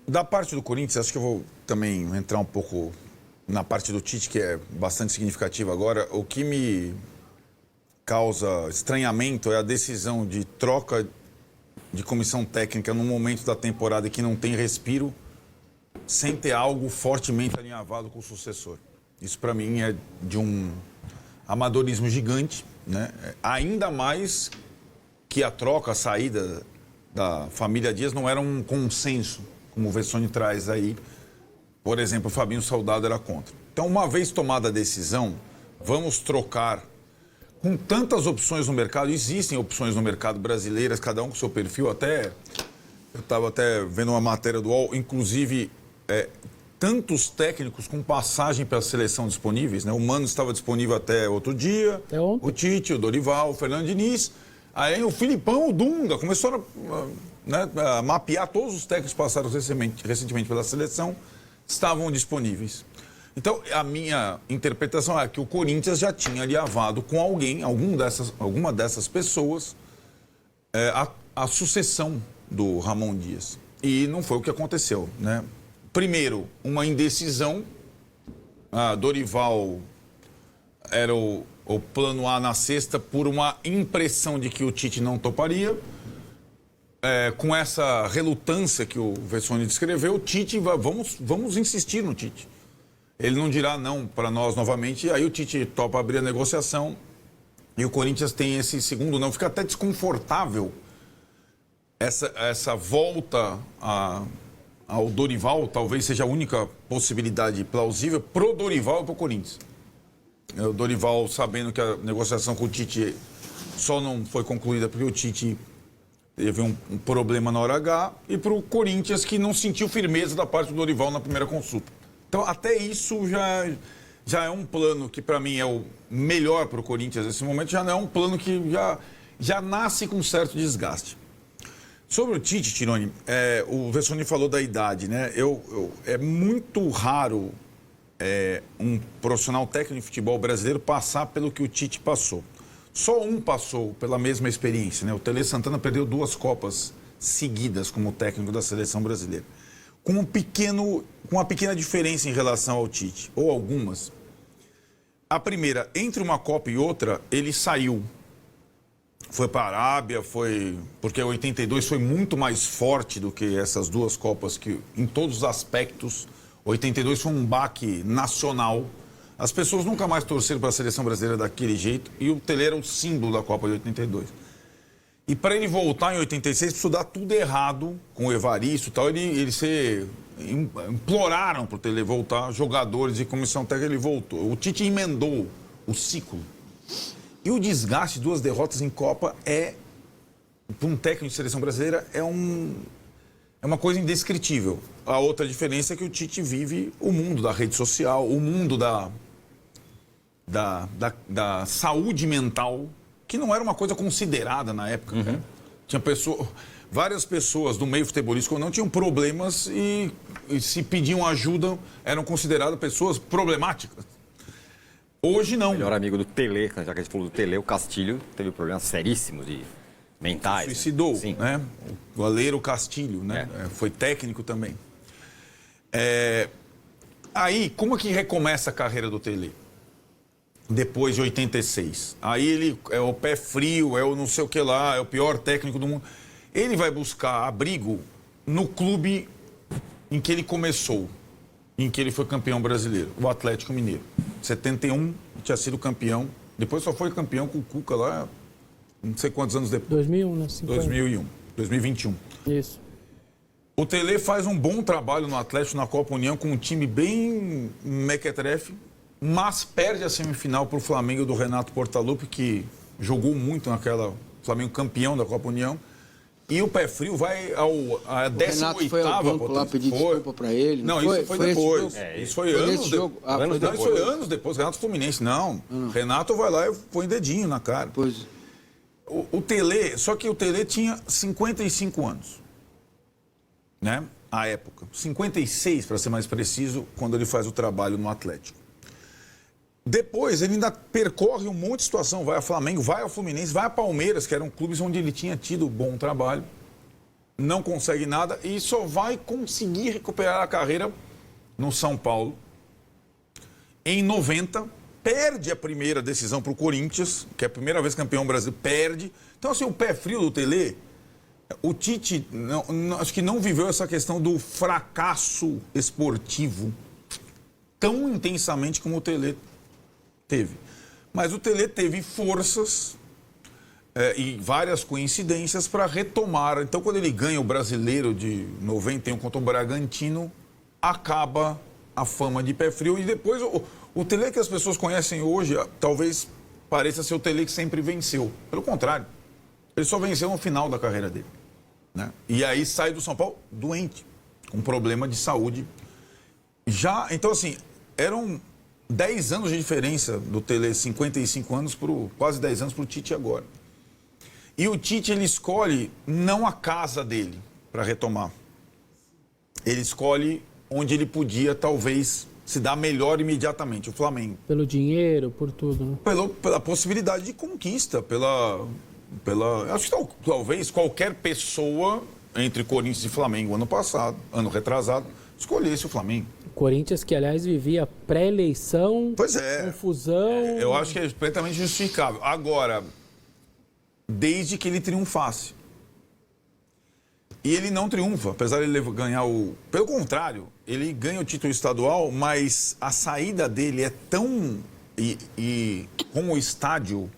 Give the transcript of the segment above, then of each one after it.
Da parte do Corinthians, acho que eu vou também entrar um pouco na parte do Tite, que é bastante significativa agora. O que me causa estranhamento é a decisão de troca de comissão técnica no momento da temporada que não tem respiro, sem ter algo fortemente alinhavado com o sucessor. Isso, para mim, é de um amadorismo gigante, né? Ainda mais que a troca, a saída da família Dias não era um consenso, como o Vessone traz aí. Por exemplo, o Fabinho Soldado era contra. Então, uma vez tomada a decisão, vamos trocar. Com tantas opções no mercado, existem opções no mercado brasileiras, cada um com seu perfil. Eu estava até vendo uma matéria do UOL, inclusive, tantos técnicos com passagem pela seleção disponíveis, né? O Mano estava disponível até outro dia, o Tite, o Dorival, o Fernando Diniz. Aí o Filipão, o Dunga, começaram a mapear todos os técnicos que passaram recentemente pela seleção, estavam disponíveis. Então, a minha interpretação é que o Corinthians já tinha alinhavado com alguma dessas pessoas, a sucessão do Ramon Dias. E não foi o que aconteceu, né? Primeiro, uma indecisão. Dorival era o plano A na sexta por uma impressão de que o Tite não toparia. Com essa relutância que o Vessone descreveu, o Tite, vamos insistir no Tite. Ele não dirá não para nós novamente, aí o Tite topa abrir a negociação e o Corinthians tem esse segundo não. Fica até desconfortável essa volta ao Dorival, talvez seja a única possibilidade plausível pro Dorival e pro Corinthians. O Dorival, sabendo que a negociação com o Tite só não foi concluída porque o Tite teve um problema na hora H, e pro Corinthians, que não sentiu firmeza da parte do Dorival na primeira consulta. Então, até isso já é um plano que, para mim, é o melhor para o Corinthians nesse momento. Já não é um plano que já nasce com certo desgaste. Sobre o Tite, Tironi, o Vessone falou da idade, né? É muito raro um profissional técnico de futebol brasileiro passar pelo que o Tite passou. Só um passou pela mesma experiência, né? O Tele Santana perdeu 2 Copas seguidas como técnico da seleção brasileira. Com uma pequena diferença em relação ao Tite, ou algumas. A primeira, entre uma Copa e outra, ele saiu. Foi para a Arábia, porque 82 foi muito mais forte do que essas 2 Copas, que em todos os aspectos, 82 foi um baque nacional. As pessoas nunca mais torceram para a seleção brasileira daquele jeito, e o Tele era o símbolo da Copa de 82. E para ele voltar em 86, precisou dar tudo errado com o Evaristo e tal. Imploraram para o Tele voltar, jogadores e comissão técnica, ele voltou. O Tite emendou o ciclo. E o desgaste de 2 derrotas em Copa para um técnico de seleção brasileira, é uma coisa indescritível. A outra diferença é que o Tite vive o mundo da rede social, o mundo da saúde mental, que não era uma coisa considerada na época. Uhum. Tinha várias pessoas do meio futebolístico não tinham problemas e se pediam ajuda, eram consideradas pessoas problemáticas. Hoje não. O melhor amigo do Tele, já que a gente falou do Tele, o Castilho, teve problemas seríssimos de mentais. Suicidou, né? O goleiro Castilho, né? Foi técnico também. Aí, como é que recomeça a carreira do Tele? Depois de 86. Aí ele é o pé frio, é o não sei o que lá, é o pior técnico do mundo. Ele vai buscar abrigo no clube em que ele começou, em que ele foi campeão brasileiro, o Atlético Mineiro. 71, tinha sido campeão. Depois só foi campeão com o Cuca lá, não sei quantos anos depois. 2001, né? 2021. Isso. O Tele faz um bom trabalho no Atlético, na Copa União, com um time bem mequetrefe, mas perde a semifinal para o Flamengo do Renato Portaluppi, que jogou muito naquela... Flamengo campeão da Copa União. E o pé frio vai à 18ª. Renato foi ao banco lá pedir desculpa para ele. Não, isso foi depois. Isso foi anos depois. Isso foi anos depois. Renato Fluminense, não. Renato vai lá e põe dedinho na cara. Pois. O Tele... Só que o Tele tinha 55 anos. Né? À época. 56, para ser mais preciso, quando ele faz o trabalho no Atlético. Depois, ele ainda percorre um monte de situação. Vai ao Flamengo, vai ao Fluminense, vai a Palmeiras, que eram clubes onde ele tinha tido bom trabalho. não consegue nada e só vai conseguir recuperar a carreira no São Paulo. Em 90, perde a primeira decisão para o Corinthians, que é a primeira vez campeão brasileiro, perde. Então, assim, o pé frio do Tele, o Tite, acho que não viveu essa questão do fracasso esportivo tão intensamente como o Tele teve. Mas o Tele teve forças e várias coincidências para retomar. Então, quando ele ganha o Brasileiro de 91 contra o Bragantino, acaba a fama de pé frio. E depois, o Tele que as pessoas conhecem hoje, talvez pareça ser o Tele que sempre venceu. Pelo contrário, ele só venceu no final da carreira dele, né? E aí sai do São Paulo doente, com problema de saúde. Então, assim, eram 10 anos de diferença do Tele, 55 anos, quase 10 anos para o Tite agora. E o Tite, ele escolhe não a casa dele para retomar. Ele escolhe onde ele podia, talvez, se dar melhor imediatamente, o Flamengo. Pelo dinheiro, por tudo, né? Pela possibilidade de conquista, acho que talvez qualquer pessoa entre Corinthians e Flamengo ano retrasado, escolhesse o Flamengo. O Corinthians que, aliás, vivia pré-eleição, confusão... Eu acho que é completamente justificável. Agora, desde que ele triunfasse. E ele não triunfa, apesar de ele ganhar Pelo contrário, ele ganha o título estadual, mas a saída dele é tão... E como o estádio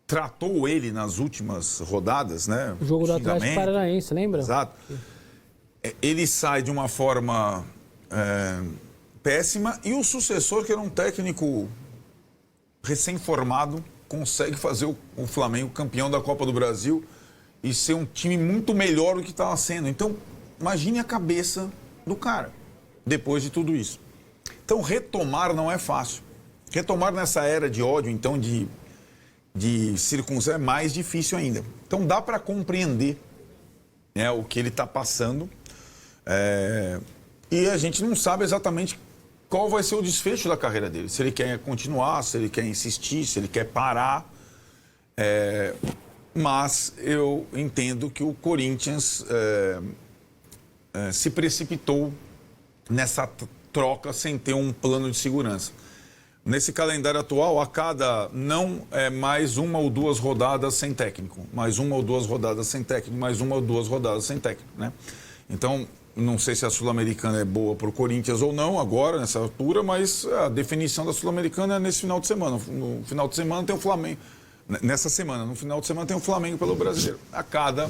tratou ele nas últimas rodadas, né? O jogo do Atlético Paranaense, lembra? Exato. Ele sai de uma forma péssima e o sucessor, que era um técnico recém-formado, consegue fazer o Flamengo campeão da Copa do Brasil e ser um time muito melhor do que estava sendo. Então, imagine a cabeça do cara, depois de tudo isso. Então, retomar não é fácil. Retomar nessa era de ódio, então, de circunstância, é mais difícil ainda. Então, dá para compreender, né, o que ele está passando. E a gente não sabe exatamente qual vai ser o desfecho da carreira dele. Se ele quer continuar, se ele quer insistir, se ele quer parar. Mas eu entendo que o Corinthians se precipitou nessa troca sem ter um plano de segurança. Nesse calendário atual, a cada mais uma ou duas rodadas sem técnico, mais uma ou duas rodadas sem técnico, mais uma ou duas rodadas sem técnico, né? Então, não sei se a Sul-Americana é boa para o Corinthians ou não agora, nessa altura, mas a definição da Sul-Americana é nesse final de semana. No final de semana tem o Flamengo. Nessa semana, no final de semana tem o Flamengo pelo Brasileiro. A cada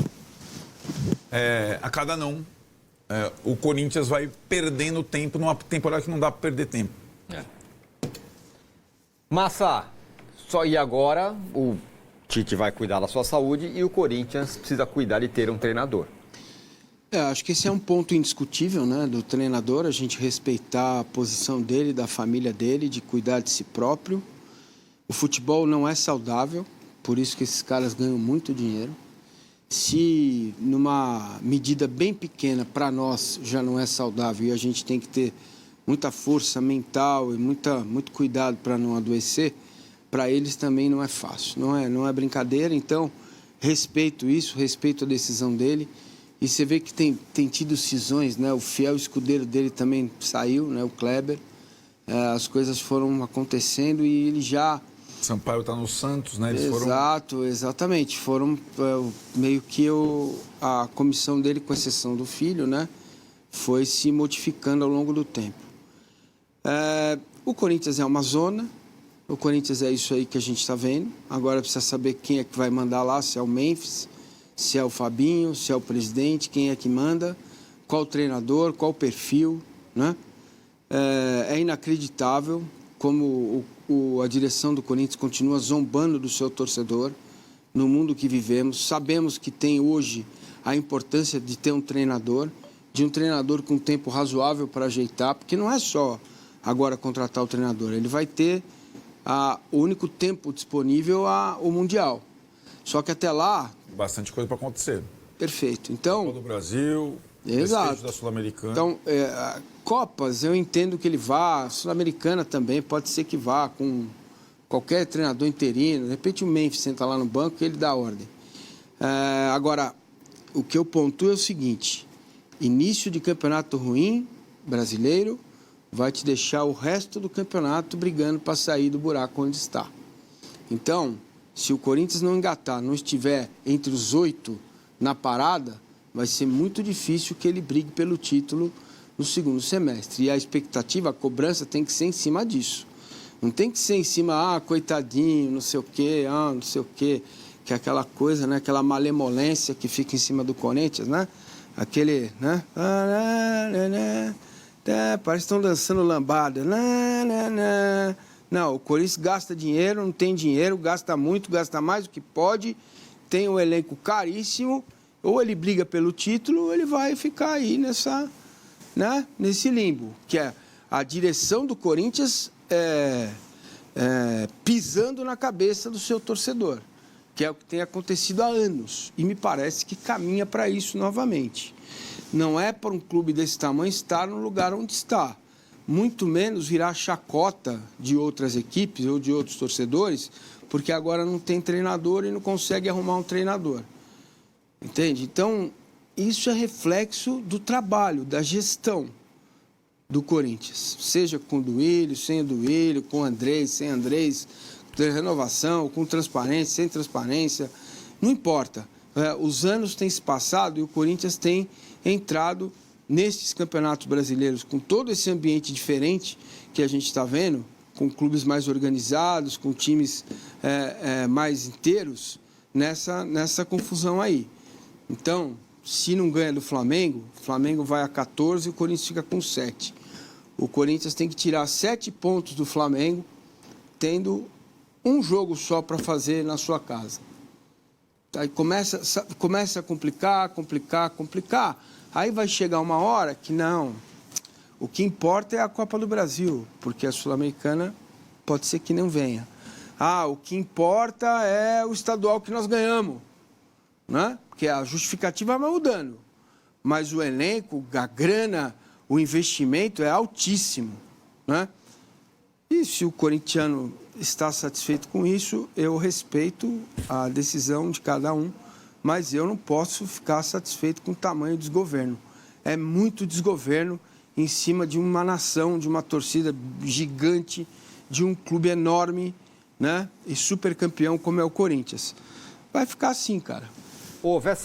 não, o Corinthians vai perdendo tempo numa temporada que não dá para perder tempo. Massa, e agora o Tite vai cuidar da sua saúde e o Corinthians precisa cuidar de ter um treinador. Acho que esse é um ponto indiscutível, né, do treinador, a gente respeitar a posição dele, da família dele, de cuidar de si próprio. O futebol não é saudável, por isso que esses caras ganham muito dinheiro. Se numa medida bem pequena para nós já não é saudável e a gente tem que ter muita força mental e muito cuidado para não adoecer, para eles também não é fácil, não é brincadeira. Então, respeito isso, respeito a decisão dele. E você vê que tem tido cisões, né? O fiel escudeiro dele também saiu, né? O Kleber. As coisas foram acontecendo e ele já... Sampaio está no Santos, né? Exatamente. Foram meio que a comissão dele, com exceção do filho, né? Foi se modificando ao longo do tempo. O Corinthians é uma zona. O Corinthians é isso aí que a gente está vendo. Agora precisa saber quem é que vai mandar lá, se é o Memphis, se é o Fabinho, se é o presidente, quem é que manda, qual o treinador, qual o perfil, né? É inacreditável como a direção do Corinthians continua zombando do seu torcedor no mundo que vivemos. Sabemos que tem hoje a importância de ter um treinador, com tempo razoável para ajeitar, porque não é só agora contratar o treinador, ele vai ter o único tempo disponível o Mundial. Só que até lá... Bastante coisa para acontecer. Perfeito. Então... Copa do Brasil, exato. Da Sul-Americana. Então, Copas, eu entendo que ele vá, Sul-Americana também, pode ser que vá com qualquer treinador interino. De repente o Memphis senta lá no banco e ele dá ordem. Agora, o que eu pontuo é o seguinte: início de campeonato ruim, brasileiro, vai te deixar o resto do campeonato brigando para sair do buraco onde está. Então, se o Corinthians não engatar, não estiver entre os 8 na parada, vai ser muito difícil que ele brigue pelo título no segundo semestre. E a expectativa, a cobrança tem que ser em cima disso. Não tem que ser em cima, coitadinho, não sei o quê, não sei o quê, que é aquela coisa, né? Aquela malemolência que fica em cima do Corinthians, né? Aquele, né? Parece que estão dançando lambada. Não, o Corinthians gasta dinheiro, não tem dinheiro, gasta muito, gasta mais do que pode, tem um elenco caríssimo, ou ele briga pelo título, ou ele vai ficar aí nesse limbo, que é a direção do Corinthians pisando na cabeça do seu torcedor, que é o que tem acontecido há anos, e me parece que caminha para isso novamente. Não é para um clube desse tamanho estar no lugar onde está, muito menos virar chacota de outras equipes ou de outros torcedores, porque agora não tem treinador e não consegue arrumar um treinador. Entende? Então, isso é reflexo do trabalho, da gestão do Corinthians. Seja com o Duílio, sem o Duílio, com o Andrés, sem Andrés, com renovação, com transparência, sem transparência. Não importa. Os anos têm se passado e o Corinthians tem entrado nesses campeonatos brasileiros com todo esse ambiente diferente que a gente está vendo, com clubes mais organizados, com times mais inteiros, nessa confusão aí. Então, se não ganha do Flamengo, o Flamengo vai a 14 e o Corinthians fica com 7. O Corinthians tem que tirar 7 pontos do Flamengo, tendo um jogo só para fazer na sua casa. Aí começa a complicar. Aí vai chegar uma hora que não. O que importa é a Copa do Brasil, porque a Sul-Americana pode ser que não venha. O que importa é o estadual que nós ganhamos, né? Porque a justificativa vai mudando. Mas o elenco, a grana, o investimento é altíssimo, né? E se o corintiano está satisfeito com isso, eu respeito a decisão de cada um, mas eu não posso ficar satisfeito com o tamanho do desgoverno. É muito desgoverno em cima de uma nação, de uma torcida gigante, de um clube enorme, né? E super campeão como é o Corinthians. Vai ficar assim, cara. Ô, Vessa,